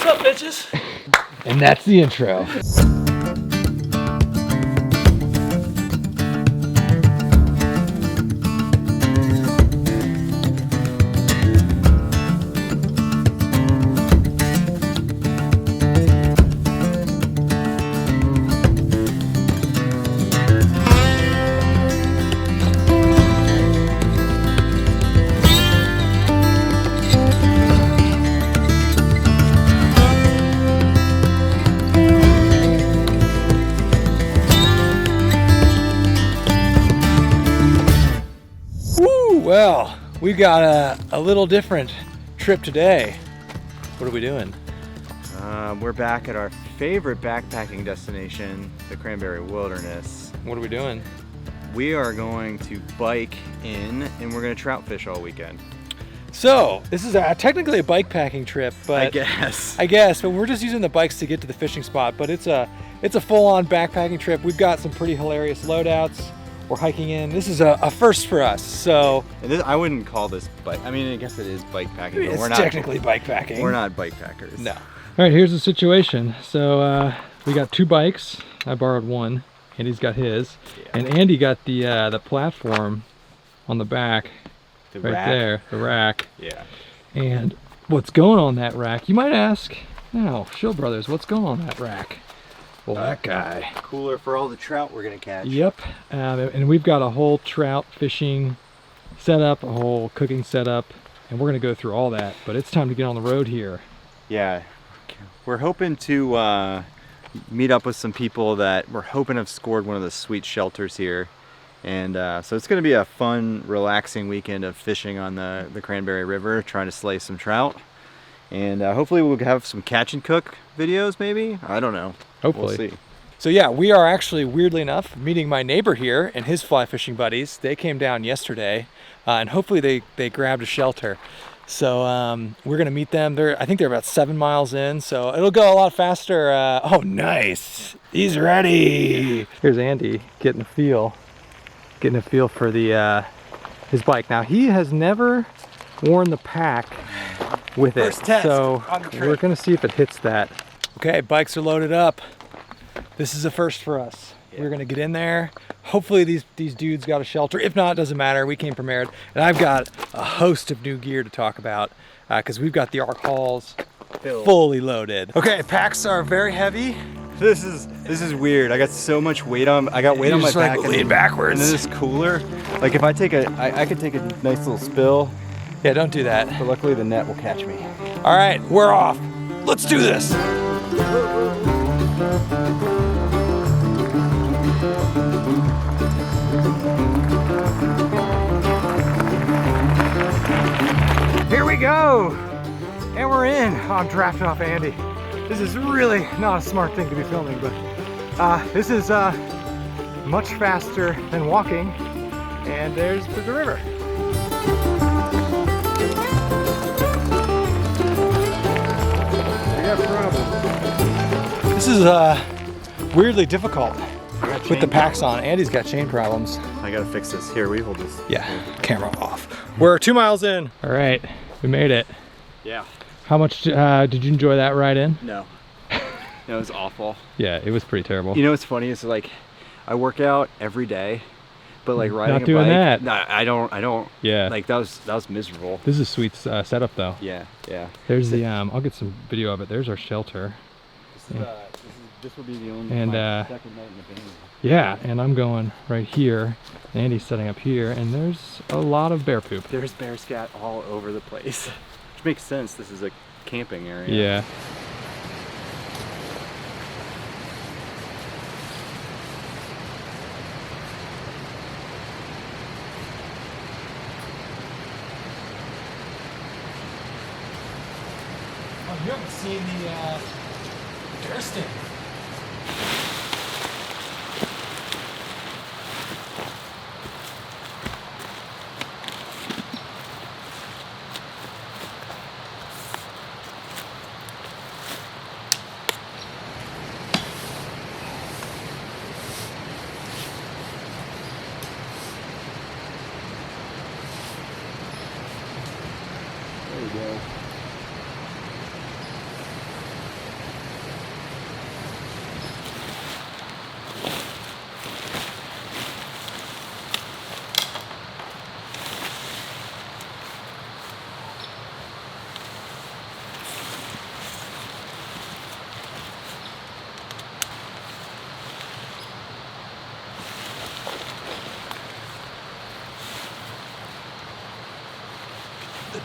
up, bitches? And that's the intro. Well, we've got a little different trip today. What are we doing? We're back at our favorite backpacking destination, the Cranberry Wilderness. What are we doing? We are going to bike in and we're going to trout fish all weekend. So, this is technically a bikepacking trip, but I guess, but we're just using the bikes to get to the fishing spot, but it's a full-on backpacking trip. We've got some pretty hilarious loadouts. We're hiking in. This is a first for us, so. And this, I wouldn't call this bike. I mean, I guess it is bikepacking, but It's we're not technically bikepacking. We're not bikepackers. No. All right, here's the situation. So we got two bikes. I borrowed one. Andy's got his, and Andy got the platform on the back, The right rack. there, the rack. Yeah. And what's going on that rack? You might ask. No, Shill Brothers, what's going on that rack? Well, that guy. Cooler for all the trout we're gonna catch. Yep, and we've got a whole trout fishing setup, a whole cooking setup, and we're gonna go through all that, but it's time to get on the road here. Yeah. We're hoping to meet up with some people that we're hoping have scored one of the sweet shelters here. And so it's gonna be a fun, relaxing weekend of fishing on the Cranberry River, trying to slay some trout. And hopefully we'll have some catch and cook videos maybe? I don't know. Hopefully. We'll see. So yeah, we are actually, weirdly enough, meeting my neighbor here and his fly fishing buddies. They came down yesterday, and hopefully they grabbed a shelter. So we're gonna meet them. I think they're about 7 miles in, so it'll go a lot faster. Oh, nice. He's ready. Here's Andy getting a feel for the his bike. Now he has never worn the pack with First it, test so on the trip. we're gonna see if it hits that. Okay, bikes are loaded up. This is a first for us. Yeah. We're gonna get in there. Hopefully these dudes got a shelter. If not, it doesn't matter. We came prepared. And I've got a host of new gear to talk about because we've got the Arc Halls fully loaded. Okay, packs are very heavy. This is weird. I got so much weight on. I got weight on my just, back. like, lean backwards. And then this cooler. Like if I take I could take a nice little spill, Yeah, don't do that. but luckily the net will catch me. All right, we're off. Let's do this. Here we go. And we're in. Oh, I'm drafting off Andy. This is really not a smart thing to be filming, but this is much faster than walking. And there's the river. This is weirdly difficult with the packs on. Andy's got chain problems. I gotta fix this. Here, we hold this. Yeah, camera off. We're 2 miles in. All right, we made it. Yeah. How much did you enjoy that ride in? No. No, it was awful. Yeah, it was pretty terrible. You know what's funny is like, I work out every day, but like riding Not a doing bike. that. No, I don't. Yeah. Like that was miserable. This is a sweet setup though. Yeah, yeah. There's the I'll get some video of it. There's our shelter. This will be the only And second night in the van. yeah, and I'm going right here. Andy's setting up here, and there's a lot of bear poop. There's bear scat all over the place, which makes sense. This is a camping area. Yeah. Oh, you haven't seen the bear stand. There we go.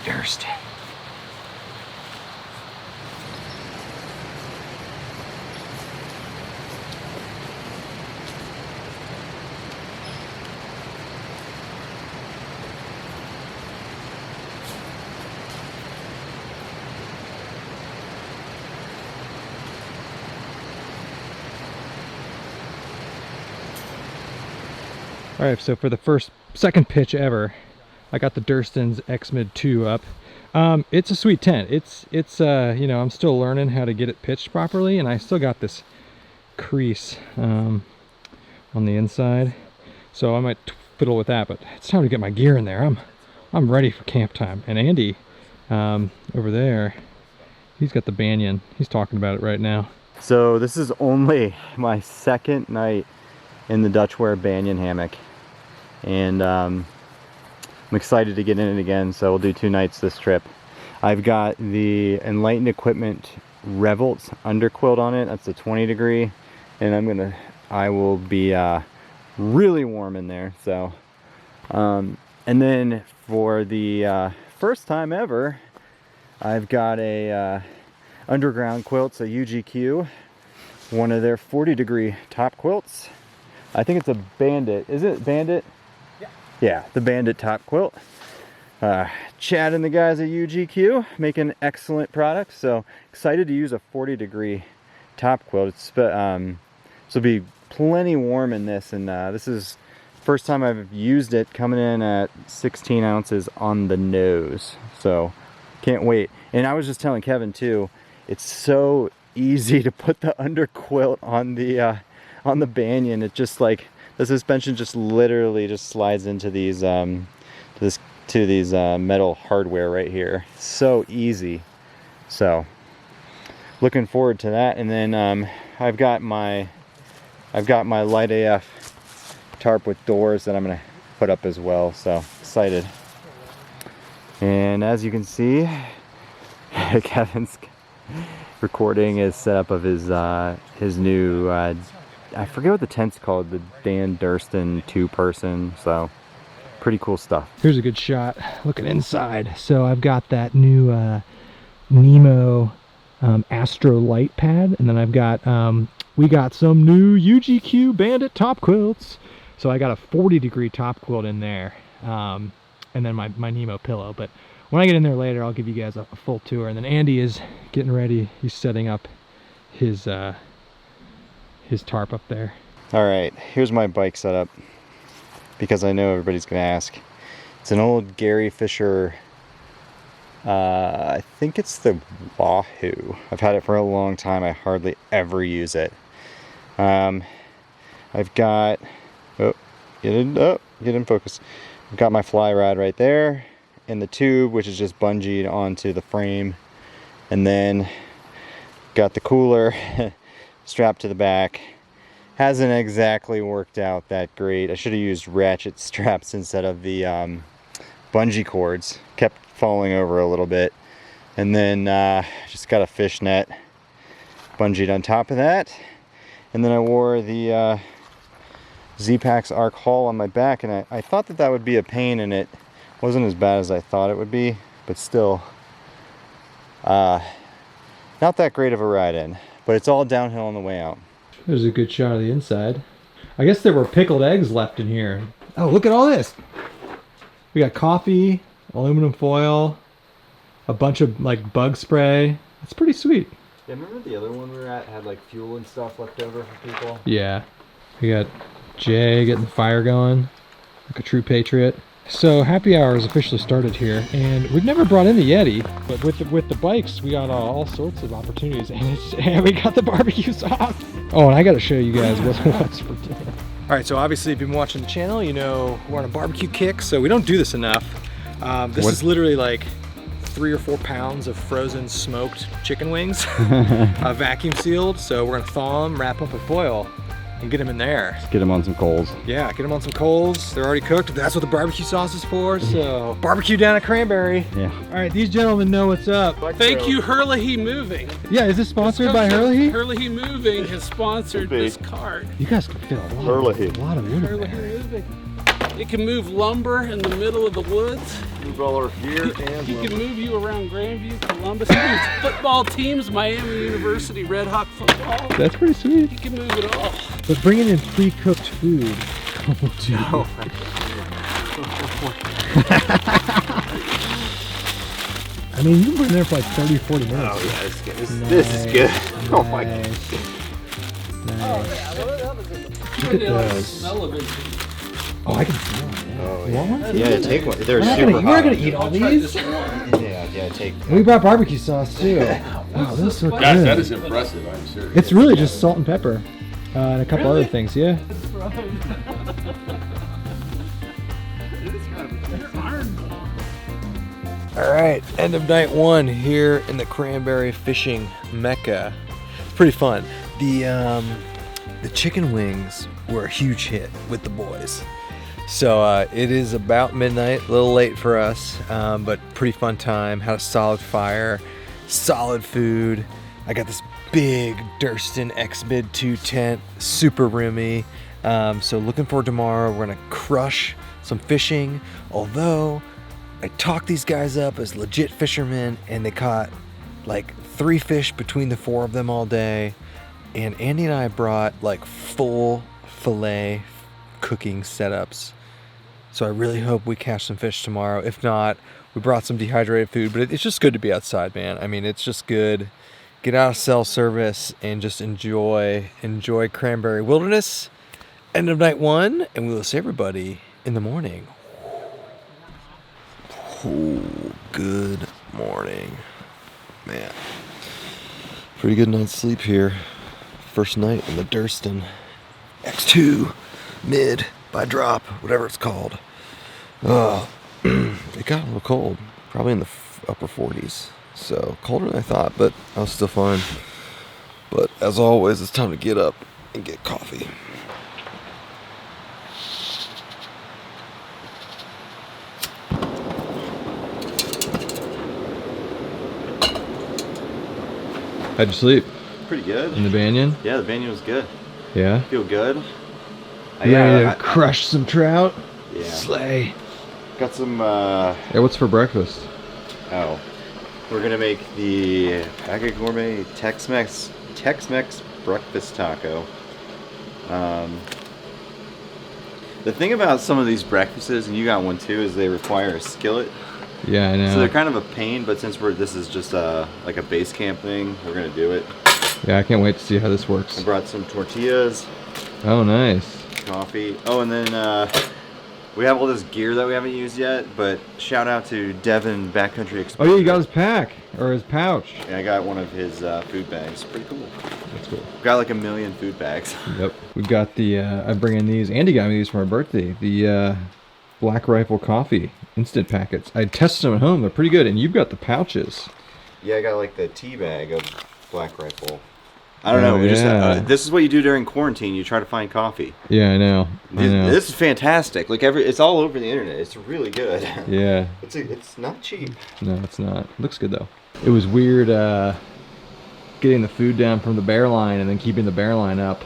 Durston. All right, so for the second pitch ever, I got the Durston's X-Mid 2 up. It's a sweet tent. It's you know, I'm still learning how to get it pitched properly, and I still got this crease on the inside, so I might fiddle with that. But it's time to get my gear in there. I'm ready for camp time. And Andy over there, he's got the Banyan. He's talking about it right now. So this is only my second night in the Dutchware Banyan hammock, and I'm excited to get in it again. So we'll do 2 nights this trip. I've got the Enlightened Equipment Revolts underquilt on it. That's a 20 degree, and I will be really warm in there. So and then for the first time ever, I've got a underground quilts, a UGQ, one of their 40 degree top quilts. I think it's a Bandit. Is it Bandit? Yeah. Yeah, the Bandit top quilt. Chad and the guys at UGQ making excellent products. So excited to use a 40 degree top quilt. This will be plenty warm in this, and this is first time I've used it, coming in at 16 ounces on the nose. So can't wait. And I was just telling Kevin too, it's so easy to put the underquilt on the Banyan. It just, like, the suspension just literally just slides into these metal hardware right here. So easy. So looking forward to that. And then I've got my light AF tarp with doors that I'm gonna put up as well. So excited. And as you can see, Kevin's recording his setup of his new I forget what the tent's called, the Dan Durston 2-person. So pretty cool stuff. Here's a good shot looking inside. So I've got that new Nemo Astro Light pad, and then I've got we got some new UGQ Bandit top quilts. So I got a 40 degree top quilt in there, and then my Nemo pillow. But when I get in there later, I'll give you guys a full tour. And then Andy is getting ready. He's setting up his tarp up there. All right, here's my bike setup, because I know everybody's gonna ask. It's an old Gary Fisher, I think it's the Wahoo. I've had it for a long time. I hardly ever use it. I've got, get in focus. I've got my fly rod right there, and the tube, which is just bungeed onto the frame, and then got the cooler strapped to the back. Hasn't exactly worked out that great. I should have used ratchet straps instead of the bungee cords. Kept falling over a little bit. And then just got a fishnet bungeed on top of that. And then I wore the Z-Packs Arc Haul on my back, and I thought that would be a pain, and it wasn't as bad as I thought it would be, but still not that great of a ride in. But it's all downhill on the way out. There's a good shot of the inside. I guess there were pickled eggs left in here. Oh, look at all this. We got coffee, aluminum foil, a bunch of like bug spray. It's pretty sweet. Yeah, remember the other one we were at had like fuel and stuff left over for people? Yeah. We got Jay getting the fire going, like a true patriot. So happy hour is officially started here, and we've never brought in the Yeti, but with the bikes we got all sorts of opportunities, and we got the barbecue sauce. Oh, and I got to show you guys what's for dinner. All right, so obviously if you've been watching the channel, you know we're on a barbecue kick, so we don't do this enough. This is literally like 3 or 4 pounds of frozen smoked chicken wings, vacuum sealed. So we're gonna thaw them, wrap up with foil, and get them in there. Get them on some coals. Yeah, get them on some coals. They're already cooked. That's what the barbecue sauce is for. So barbecue down at Cranberry. Yeah. All right, these gentlemen know what's up. Thank you, Hurley Moving. Yeah, is this sponsored by Hurley? Hurley Moving has sponsored this cart. You guys can fit a lot of wood. Hurley Moving. It can move lumber in the middle of the woods. Move all our gear and He can move you around Grandview, Columbus. He moves football teams, Miami University, Red Hawk football. That's pretty sweet. He can move it all. But bringing in pre-cooked food. Oh, dude. No. I mean, you've been there for like 30, 40 minutes. Oh yeah, this is good. This is good. Oh my god. Nice. Look at those. Smell of it. Oh, I can smell it. Yeah. Oh, You want one? Yeah, take one. They're We're not super gonna, hot. we're not gonna eat all I'll try these. this one. Yeah, take. And we brought barbecue sauce too. Wow, those look Guys, good. that is impressive, I'm serious. It's really just salt and pepper. And a couple other things, yeah. All right, end of night one here in the Cranberry fishing mecca. It's pretty fun. The chicken wings were a huge hit with the boys. So it is about midnight, a little late for us, but pretty fun time. Had a solid fire, solid food. I got this big Durston X-Mid 2 tent, super roomy. So looking forward to tomorrow. We're gonna crush some fishing, although I talked these guys up as legit fishermen, and they caught like 3 fish between the 4 of them all day. And Andy and I brought like full fillet cooking setups. So I really hope we catch some fish tomorrow. If not, we brought some dehydrated food, but it's just good to be outside, man. I mean, it's just good. Get out of cell service and just enjoy Cranberry Wilderness. End of night one, and we will see everybody in the morning. Oh, good morning. Man, pretty good night's sleep here. First night in the Durston X2 mid by drop, whatever it's called. It got a little cold, probably in the upper 40s. So colder than I thought, but I was still fine. But as always, it's time to get up and get coffee. How'd you sleep? Pretty good. In the banyan? Yeah, the banyan was good. Yeah. Feel good. You ready to crush some trout? Yeah. Slay. Got some. Hey, what's for breakfast? Oh, we're gonna make the Agate Gourmet Tex-Mex breakfast taco. The thing about some of these breakfasts, and you got one too, is they require a skillet. Yeah, I know. So they're kind of a pain, but since this is just like a base camp thing, we're gonna do it. Yeah, I can't wait to see how this works. I brought some tortillas, Oh, nice. coffee. Oh, and then we have all this gear that we haven't used yet, but shout out to Devin Backcountry Express. Oh, yeah, you got his pack, or his pouch. Yeah, I got one of his food bags. Pretty cool. That's cool. Got like 1 million food bags. Yep. We've got the, I bring in these, Andy got me these for my birthday, the Black Rifle Coffee instant packets. I tested them at home, they're pretty good, and you've got the pouches. Yeah, I got like the tea bag of Black Rifle. I don't know. We just yeah. this is what you do during quarantine. You try to find coffee. Yeah, I know. This is fantastic. Like it's all over the internet. It's really good. Yeah. It's not cheap. No, it's not. Looks good though. It was weird getting the food down from the bear line and then keeping the bear line up.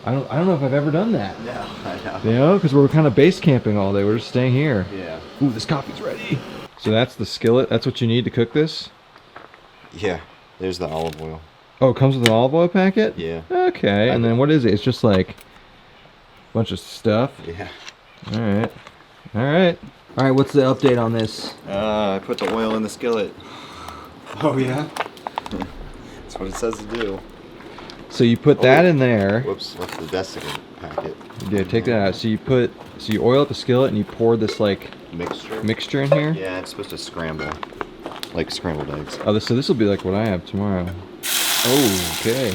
I don't know if I've ever done that. No, I know. You know, because we're kind of base camping all day. We're just staying here. Yeah. Ooh, this coffee's ready. So that's the skillet. That's what you need to cook this? Yeah. There's the olive oil. Oh, it comes with an olive oil packet? Yeah. Okay, and then what is it? It's just like a bunch of stuff? Yeah. Alright. Alright. Alright, what's the update on this? I put the oil in the skillet. Oh, yeah? That's what it says to do. So you put that in there. Whoops, left the desiccant packet. Yeah, take that out. So you oil up the skillet and you pour this like Mixture in here? Yeah, it's supposed to scramble. Like scrambled eggs. Oh, so this will be like what I have tomorrow. Oh, okay.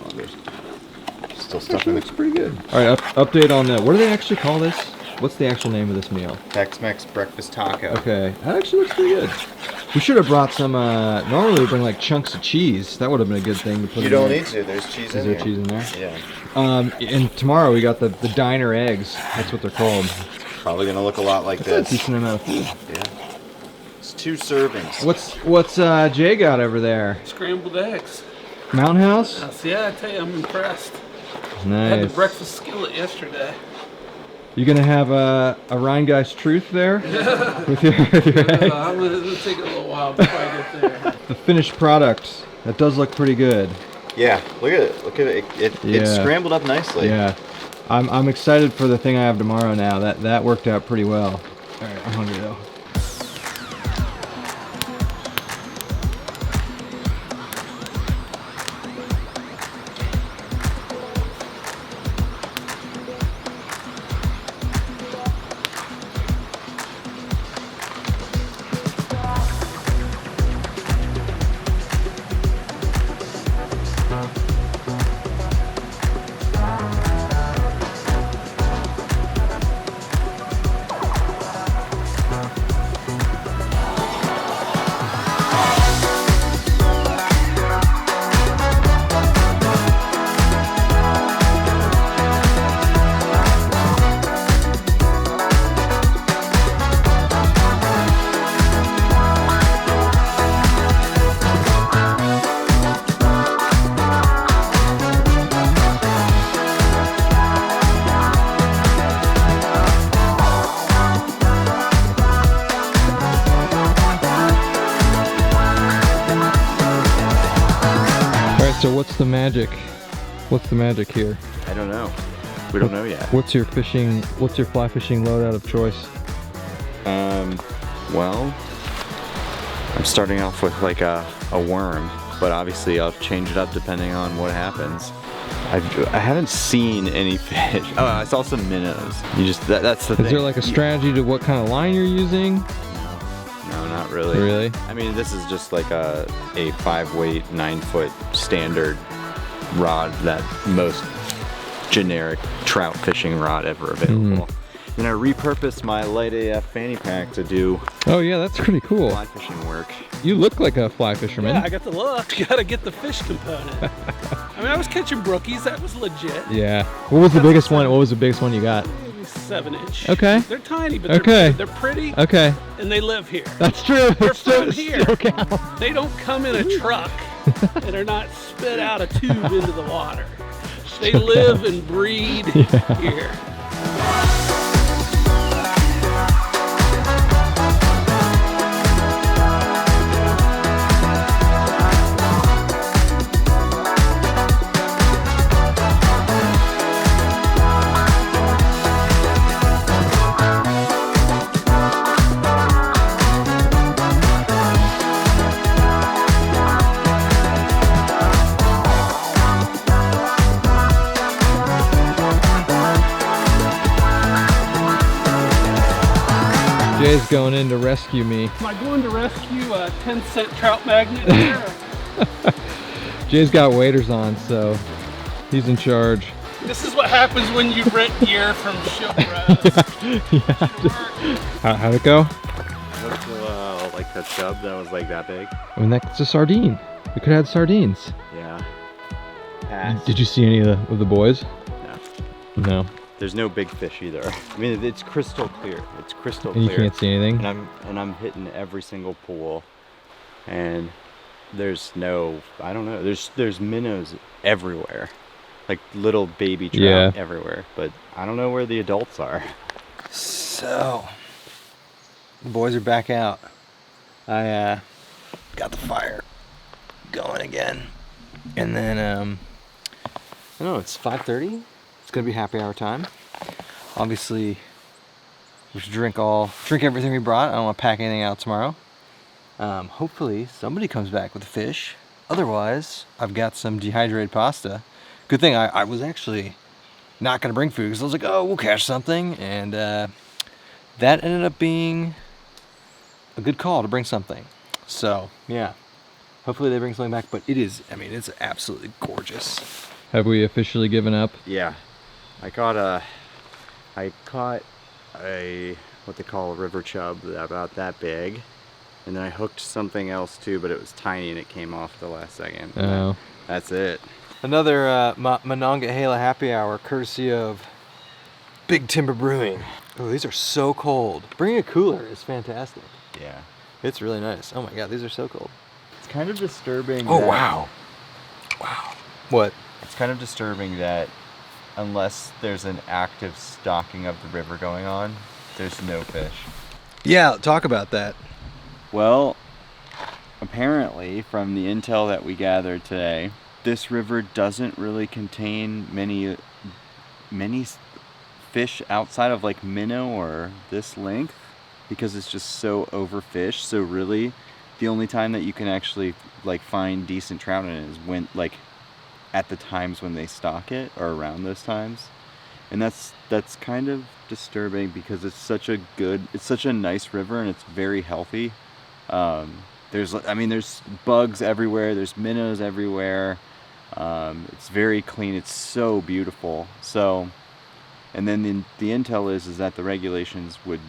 Oh, there's still stuff Actually in looks it. pretty good. Alright, update on that. What do they actually call this? What's the actual name of this meal? Tex-Mex breakfast taco. Okay, that actually looks pretty good. We should have brought some, normally we bring like chunks of cheese. That would have been a good thing to put in You don't there. need to, there's cheese in Is there. there cheese in there? Yeah. And tomorrow we got the diner eggs. That's what they're called. Probably gonna look a lot like That's a this. decent amount of food. Yeah. It's 2 servings. What's Jay got over there? Scrambled eggs. Mountain House? Yeah, I tell you, I'm impressed. I had the Nice. breakfast skillet yesterday. You gonna have a Rheingeist truth there with your eggs? It'll take a little while before I get there. The finished product. That does look pretty good. Yeah, look at it. Look at it. It's scrambled up nicely. Yeah. I'm excited for the thing I have tomorrow now. That worked out pretty well. All right, I'm hungry though. So what's the magic? What's the magic here? I don't know. We don't know yet. What's your fly fishing loadout of choice? Well, I'm starting off with like a worm, but obviously I'll change it up depending on what happens. I haven't seen any fish. Oh, I saw some minnows. That's the thing. Is there like a strategy to what kind of line you're using? No, not really. Really? I mean, this is just like a 5-weight, 9-foot standard rod, that most generic trout fishing rod ever available. And I repurposed my light AF fanny pack to do Oh yeah, that's pretty cool. fly fishing work. You look like a fly fisherman. Yeah, I got the look. You gotta get the fish component. I mean, I was catching brookies. That was legit. Yeah. What was the biggest one? What was the biggest one you got? Maybe 7-inch. Okay. They're tiny, but Okay. they're pretty. Okay. And they live here. That's true. They're It's still- from here. still counts. They don't come in a truck and are not spit out a tube into the water. They live and breed here. Jay's going in to rescue me. Am I going to rescue a 10-cent trout magnet here? Jay's got waders on, so he's in charge. This is what happens when you rent gear from shipwrecks. How'd it go? Like a chub that was like that big. I mean, that's a sardine. We could have had sardines. Yeah. Pass. Did you see any of the boys? No. No. There's no big fish either. I mean, it's crystal clear. It's crystal And clear. you can't see anything? And I'm hitting every single pool, and there's no, I don't know. There's minnows everywhere, like little baby trout everywhere. But I don't know where the adults are. So the boys are back out. I got the fire going again, and then I don't know. It's 5:30. It's gonna be happy hour time. Obviously, we should drink everything we brought. I don't want to pack anything out tomorrow. Hopefully, somebody comes back with a fish. Otherwise, I've got some dehydrated pasta. Good thing I was actually not gonna bring food because I was like, oh, we'll catch something, and that ended up being a good call to bring something. So yeah, hopefully they bring something back. But it is, I mean, it's absolutely gorgeous. Have we officially given up? Yeah. I caught a what they call a river chub about that big, and then I hooked something else too, but it was tiny and it came off at the last second. Oh. That's it. Another Monongahela happy hour, courtesy of Big Timber Brewing. Oh, these are so cold. Bringing a cooler is fantastic. Yeah. It's really nice. Oh my god, these are so cold. It's kind of disturbing. Oh wow. Wow. What? It's kind of disturbing that unless there's an active stocking of the river going on, there's no fish. Yeah, talk about that. Well, apparently from the intel that we gathered today, this river doesn't really contain many fish outside of like minnow or this length, because it's just so overfished. So really the only time that you can actually like find decent trout in it is when like at the times when they stock it, or around those times. And that's kind of disturbing, because it's such a nice river and it's very healthy. There's bugs everywhere, there's minnows everywhere. It's very clean, it's so beautiful. So, and then the intel is that the regulations would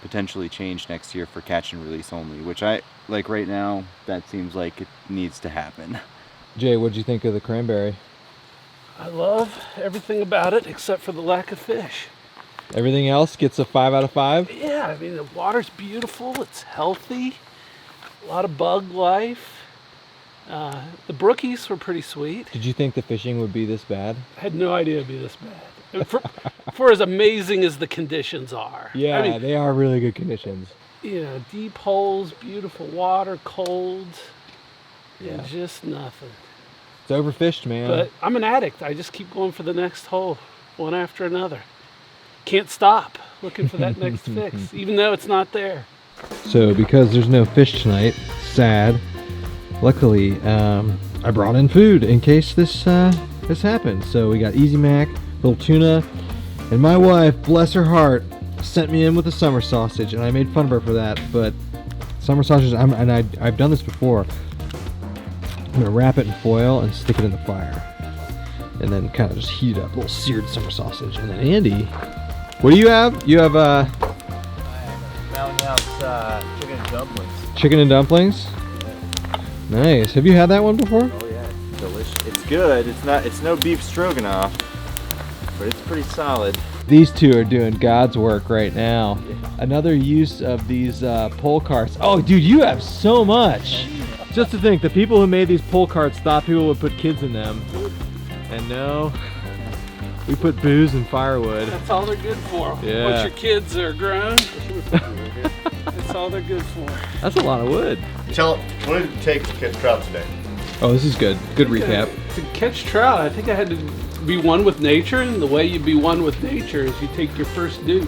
potentially change next year for catch and release only, which I like right now, that seems like it needs to happen. Jay, what'd you think of the Cranberry? I love everything about it except for the lack of fish. Everything else gets a 5 out of 5? Yeah, I mean, the water's beautiful, it's healthy, a lot of bug life. The brookies were pretty sweet. Did you think the fishing would be this bad? I had no idea it'd be this bad. For as amazing as the conditions are. Yeah, I mean, they are really good conditions. you know, deep holes, beautiful water, cold, and just nothing. It's overfished, man. But I'm an addict. I just keep going for the next hole, one after another. Can't stop looking for that next fix, even though it's not there. So because there's no fish tonight, sad. Luckily, I brought in food in case this happens. So we got Easy Mac, little tuna, and my wife, bless her heart, sent me in with a summer sausage, and I made fun of her for that. But summer sausage, I've done this before. I'm gonna wrap it in foil and stick it in the fire, and then kind of just heat up a little seared summer sausage. And then Andy, what do you have? You have I have Mountain House chicken and dumplings. Chicken and dumplings. Nice. Have you had that one before? Oh yeah, it's delicious. It's good. It's no beef stroganoff, but it's pretty solid. These two are doing God's work right now. Another use of these pole carts. Oh, dude, you have so much. Just to think, the people who made these pole carts thought people would put kids in them. And no, we put booze and firewood. That's all they're good for. Yeah. Once your kids are grown, that's all they're good for. That's a lot of wood. Tell what did it take to catch trout today? Oh, this is good. Good recap. To catch trout, I think I had to be one with nature, and the way you be one with nature is you take your first dude.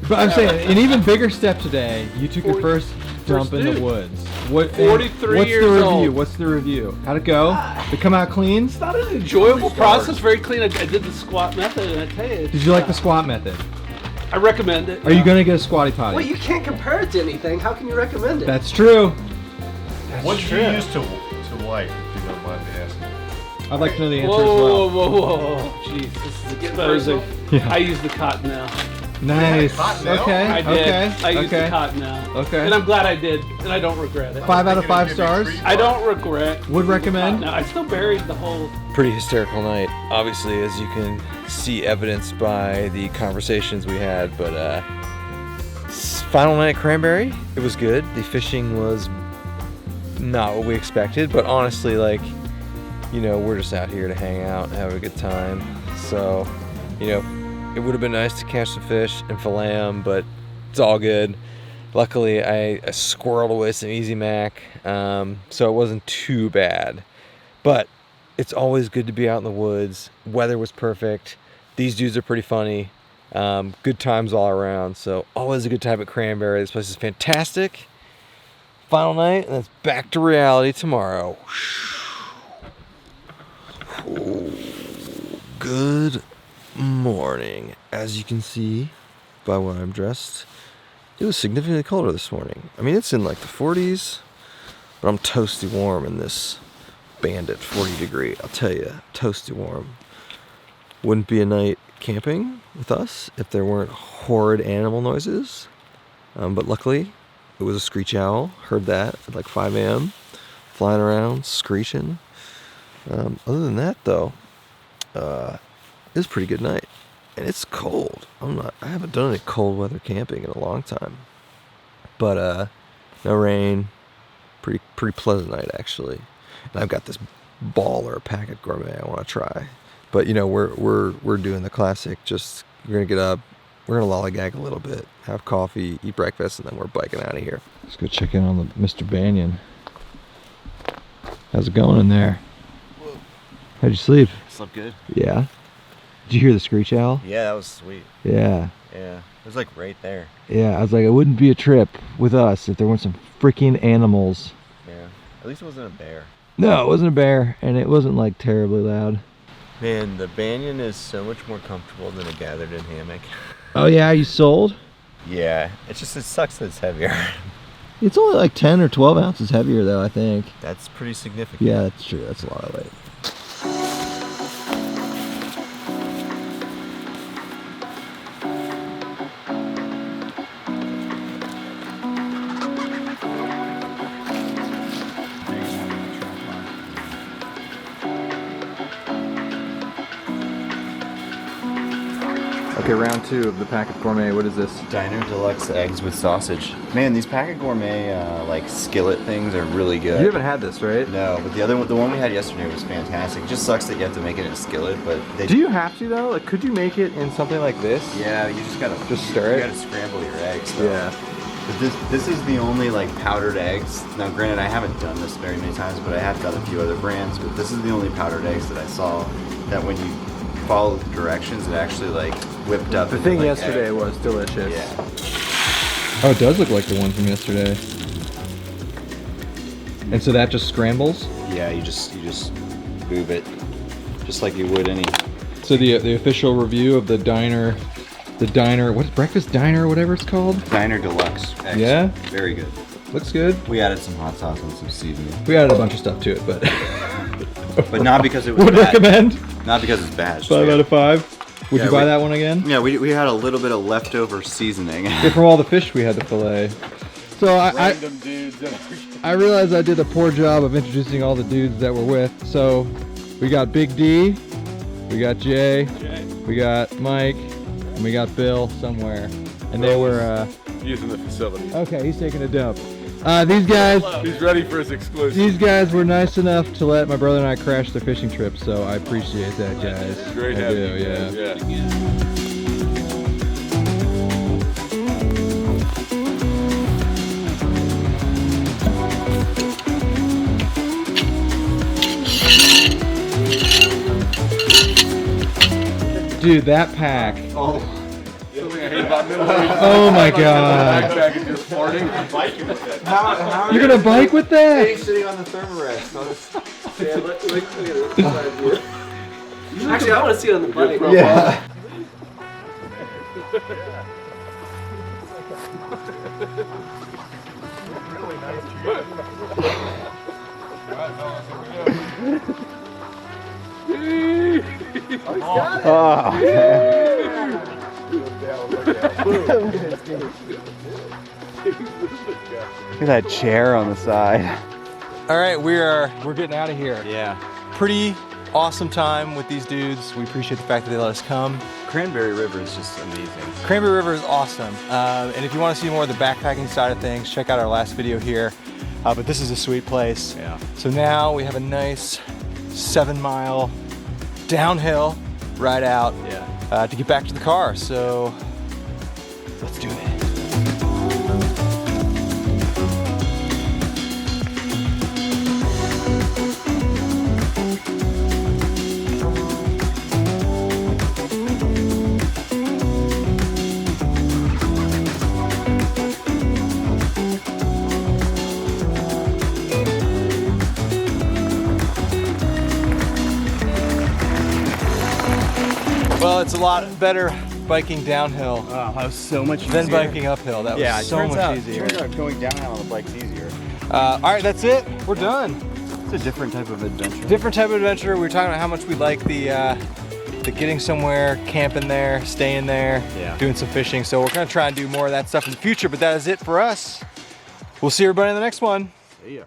But I'm saying, an even bigger step today, you took your first dump in the woods. What? 43 what's years the review? old. What's the review? How'd it go? Did it come out clean? It's not an enjoyable process, very clean. I did the squat method, and I tell you. Did you like the squat method? I recommend it. Are you gonna get a squatty potty? Well, you can't compare it to anything. How can you recommend it? That's true. What did you use to wipe, if you don't mind me asking? I'd like to know the answer Whoa, as well. whoa. Jeez, this is exposing. Yeah. I use the Cottonelle. Nice. Cottonelle? Okay. I did. Okay. I used the okay. Cottonelle. Okay. And I'm glad I did, and I don't regret it. 5 out of 5 stars. I don't regret. Would recommend. No, I still buried the whole. Pretty hysterical night, obviously, as you can see evidenced by the conversations we had. But final night at Cranberry, it was good. The fishing was not what we expected, but honestly, like, you know, we're just out here to hang out and have a good time. So, you know, it would have been nice to catch some fish and fillet them, but it's all good. Luckily, I squirreled away some Easy Mac, so it wasn't too bad. But it's always good to be out in the woods. Weather was perfect. These dudes are pretty funny. Good times all around. So always a good time at Cranberry. This place is fantastic. Final night, and it's back to reality tomorrow. Good morning. As you can see by what I'm dressed, it was significantly colder this morning. I mean, it's in like the 40s, but I'm toasty warm in this Bandit 40 degree. I'll tell you, toasty warm. Wouldn't be a night camping with us if there weren't horrid animal noises. But luckily, it was a screech owl. Heard that at like 5 a.m. Flying around, screeching. Other than that, though, it was a pretty good night. And it's cold. I haven't done any cold weather camping in a long time. But no rain. Pretty pleasant night, actually. And I've got this baller packet gourmet I want to try. But you know, we're doing the classic. Just we're gonna get up, we're gonna lollygag a little bit, have coffee, eat breakfast, and then we're biking out of here. Let's go check in on the Mr. Banyan. How's it going in there? How'd you sleep? Slept good. Yeah. Did you hear the screech owl? Yeah, that was sweet. Yeah. Yeah, it was like right there. Yeah, I was like, it wouldn't be a trip with us if there weren't some freaking animals. Yeah, at least it wasn't a bear. No, it wasn't a bear, and it wasn't like terribly loud. Man, the Banyan is so much more comfortable than a gathered in hammock. Oh yeah, you sold? Yeah, it sucks that it's heavier. It's only like 10 or 12 ounces heavier though, I think. That's pretty significant. Yeah, that's true. That's a lot of weight. Okay, round 2 of the Packet Gourmet. What is this? Diner Deluxe eggs with sausage. Man, these Packet Gourmet like skillet things are really good. You haven't had this, right? No, but the one we had yesterday was fantastic. It just sucks that you have to make it in a skillet, but they Do you have to though? Like, could you make it in something like this? Yeah, you just gotta stir it? You gotta scramble your eggs. Though. Yeah. But this is the only like powdered eggs. Now, granted, I haven't done this very many times, but I have done a few other brands. But this is the only powdered eggs that I saw that when you follow the directions, it actually like whipped up. The thing like yesterday egg. was delicious. Yeah. Oh, it does look like the one from yesterday. And so that just scrambles? Yeah, you just move it, just like you would any. So the official review of the diner, what's breakfast diner or whatever it's called? Diner Deluxe eggs. Yeah? Very good. Looks good. We added some hot sauce and some seasoning. We added a bunch of stuff to it, but But not because it was would bad. recommend. Not because it's bad. 5 out of 5. Would Yeah, you buy we- that one again? Yeah, we had a little bit of leftover seasoning. Yeah, from all the fish we had to fillet. So Random dudes. I realized I did a poor job of introducing all the dudes that we're with. So we got Big D, we got Jay, we got Mike, and we got Bill somewhere. And they were Using the facility. okay, he's taking a dump. These guys He's ready for his exclusive. These guys were nice enough to let my brother and I crash their fishing trip, so I appreciate that, guys. Great I having do, you guys, yeah. Dude, that pack. Oh my god. Backpack and just farting. You're gonna bike with that? Sitting on the thermarest. Actually, I want to see it on the bike. Yeah. Oh, look at that chair on the side. All right, we're getting out of here. Yeah. Pretty awesome time with these dudes. We appreciate the fact that they let us come. Cranberry River is just amazing. Cranberry River is awesome. And if you want to see more of the backpacking side of things, check out our last video here. But this is a sweet place. Yeah. So now we have a nice 7-mile downhill ride out to get back to the car. So let's do it. Well, it's a lot better biking downhill Oh, that was so much easier. than biking uphill. That was so much easier. Turns out going downhill on the bike's easier. All right, that's it. We're done. It's a different type of adventure. Different type of adventure. We were talking about how much we like the getting somewhere, camping there, staying there, doing some fishing. So we're gonna try and do more of that stuff in the future. But that is it for us. We'll see everybody in the next one. See ya.